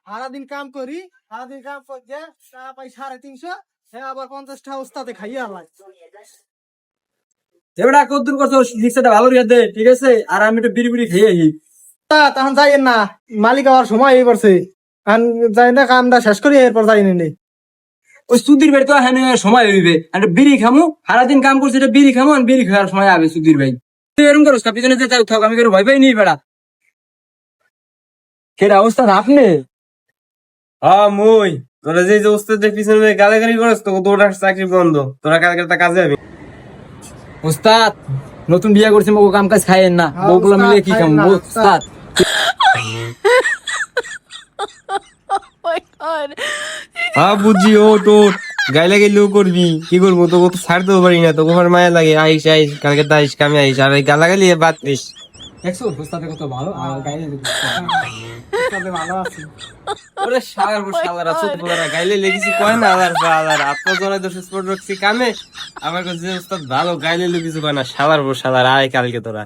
সারাদিন কাম করি, সারাদিন কাম করছে টাকা পাই 350, সে আবার 50 টাকা ওস্তাদে খাইয়া আলাই। এবারে কতদূর করছো রিক্সাটা ভালো রিয়া দে, ঠিক আছে? আর আমি একটু বিড়ি বিড়ি খেয়ে আই। তখন যাইয়েন না, মালিক আবার সময় এই করছে, যাই না কামটা শেষ করি এরপর যাই নি। ওই সুধীর ভাই তো হ্যাঁ সময় হইবে, একটা বিড়ি খামু, সারাদিন কাম করছি, এটা বিড়ি খামু, আর বিড়ি খাওয়ার সময় আবে সুধীর ভাই। তুই এরকম করো পিছনে যে থাক, আমি কোনো ভয় পাই নি বেড়া। কেডা অবস্থা আপনি? হ্যাঁ মুই, তোরা যে যে ওস্তাদের পিছনে গালাগালি করস তো তোর চাকরি বন্ধ, তোরা কালকে একটা কাজে যাবি। ওস্তাদ নতুন বিয়া করছি, মগো কাম কাজ খাইয়েন না, বউগুলো মিলে কি খাম ওস্তাদ। হ্যাঁ বুঝছি, ও তোর গাইলা গেলেও করবি, কি করবো তোকে তো ছাড়তেও পারি না, তোকে আমার মায়া লাগে। আইস আইস কালকে তো আইস, কামে আইস, আর এই গালাগালি বাদ দিস। দেখছো ওস্তাদের কত ভালো, আর গাইলে ভালো আছে। ওরে শালারা চোখ পোলারা গাইলে লেগেছি কয় না, আলার আত্মজনে দোষ স্পট রাখছি কামে, আমার কাছে ওস্তাদ ভালো গাইলে কিছু কয় না। শালার আয় কালকে তোরা।